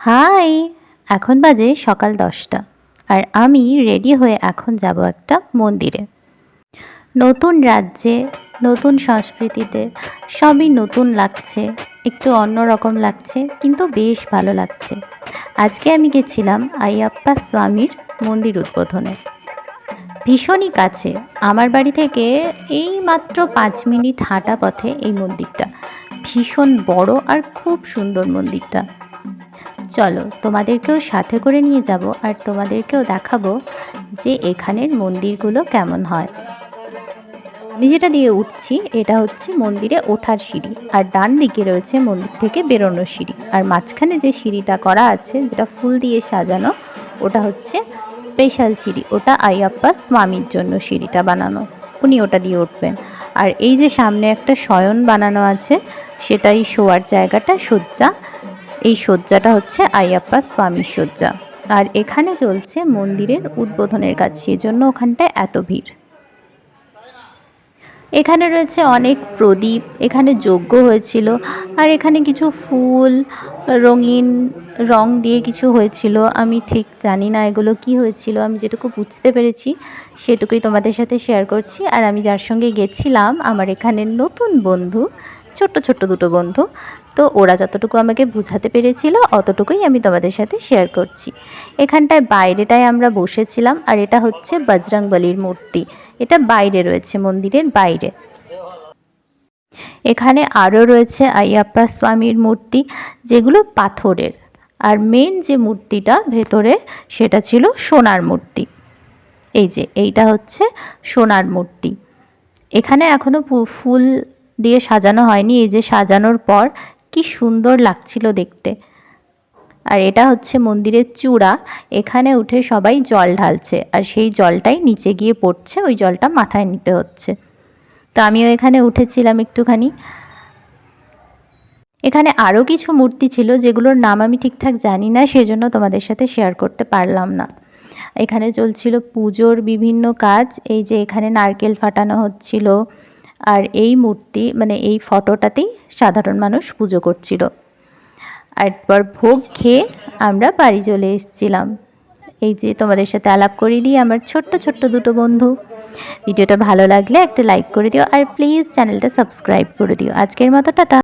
High, এখন বাজে সকাল 10টা আর আমি রেডি হয়ে এখন যাব একটা মন্দিরে। নতুন রাজ্যে, নতুন সংস্কৃতিতে সবই নতুন লাগছে, একটু অন্যরকম লাগছে, কিন্তু বেশ ভালো লাগছে। আজকে আমি গেছিলাম আইয়াপ্পা স্বামীর মন্দির উদ্বোধনে। ভীষণই কাছে, আমার বাড়ি থেকে এই মাত্র 5 মিনিট হাঁটা পথে এই মন্দিরটা। ভীষণ বড় আর খুব সুন্দর মন্দিরটা। চলো তোমাদেরকেও সাথে করে নিয়ে যাব আর তোমাদেরকেও দেখাবো যে এখানের মন্দিরগুলো কেমন হয়। আমি যেটা দিয়ে উঠছি এটা হচ্ছে মন্দিরে ওঠার সিঁড়ি, আর ডান দিকে রয়েছে মন্দির থেকে বেরোনোর সিঁড়ি, আর মাঝখানে যে সিঁড়িটা করা আছে যেটা ফুল দিয়ে সাজানো ওটা হচ্ছে স্পেশাল সিঁড়ি। ওটা আইয়াপ্পা স্বামীর জন্য সিঁড়িটা বানানো, উনি ওটা দিয়ে উঠবেন। আর এই যে সামনে একটা শয়ন বানানো আছে সেটাই শোয়ার জায়গাটা, শয্যা। এই শয্যাটা হচ্ছে আইয়াপ্পা স্বামীর শয্যা। আর এখানে চলছে মন্দিরের উদ্বোধনের কাজ, সেই জন্য ওখানটায় এত ভিড়। এখানে রয়েছে অনেক প্রদীপ, এখানে যজ্ঞ হয়েছিল, আর এখানে কিছু ফুল রঙিন রং দিয়ে কিছু হয়েছিল। আমি ঠিক জানি না এগুলো কি হয়েছিল, আমি যেটুকু বুঝতে পেরেছি সেটুকুই তোমাদের সাথে শেয়ার করছি। আর আমি যার সঙ্গে গেছিলাম আমার এখানের নতুন বন্ধু, ছোট্ট ছোট্ট দুটো বন্ধু, তো ওরা যতটুকু আমাকে বুঝাতে পেরেছিল অতটুকুই আমি তোমাদের সাথে শেয়ার করছি। এখানটায় বাইরেটায় আমরা বসেছিলাম, আর এটা হচ্ছে বজরংবলীর মূর্তি, এটা বাইরে রয়েছে মন্দিরের বাইরে। এখানে আরও রয়েছে আইয়াপ্পা স্বামীর মূর্তি, যেগুলো পাথরের। আর মেন যে মূর্তিটা ভেতরে সেটা ছিল সোনার মূর্তি। এই যে এইটা হচ্ছে সোনার মূর্তি। এখানে এখনও ফুল দিয়ে সাজানো হয়নি, এই যে সাজানোর পর কি সুন্দর লাগছিল দেখতে। আর এটা হচ্ছে মন্দিরের চূড়া, এখানে উঠে সবাই জল ঢালছে, আর সেই জলটাই নিচে গিয়ে পড়ছে, ওই জলটা মাথায় নিতে হচ্ছে। তো আমিও এখানে উঠেছিলাম একটুখানি। এখানে আরও কিছু মূর্তি ছিল যেগুলোর নাম আমি ঠিকঠাক জানি না, সেজন্য তোমাদের সাথে শেয়ার করতে পারলাম না। এখানে চলছিল পুজোর বিভিন্ন কাজ, এই যে এখানে নারকেল ফাটানো হচ্ছিল, আর এই মূর্তি মানে এই ফটোটাতেই সাধারণ মানুষ পুজো করছিল। আর এরপর ভোগ খেয়ে আমরা বাড়ি চলে এসেছিলাম। এই যে তোমাদের সাথে আলাপ করিয়ে দিই আমার ছোট্ট ছোট্ট দুটো বন্ধু। ভিডিওটা ভালো লাগলে একটা লাইক করে দিও, আর প্লিজ চ্যানেলটা সাবস্ক্রাইব করে দিও। আজকের মতো টাটা।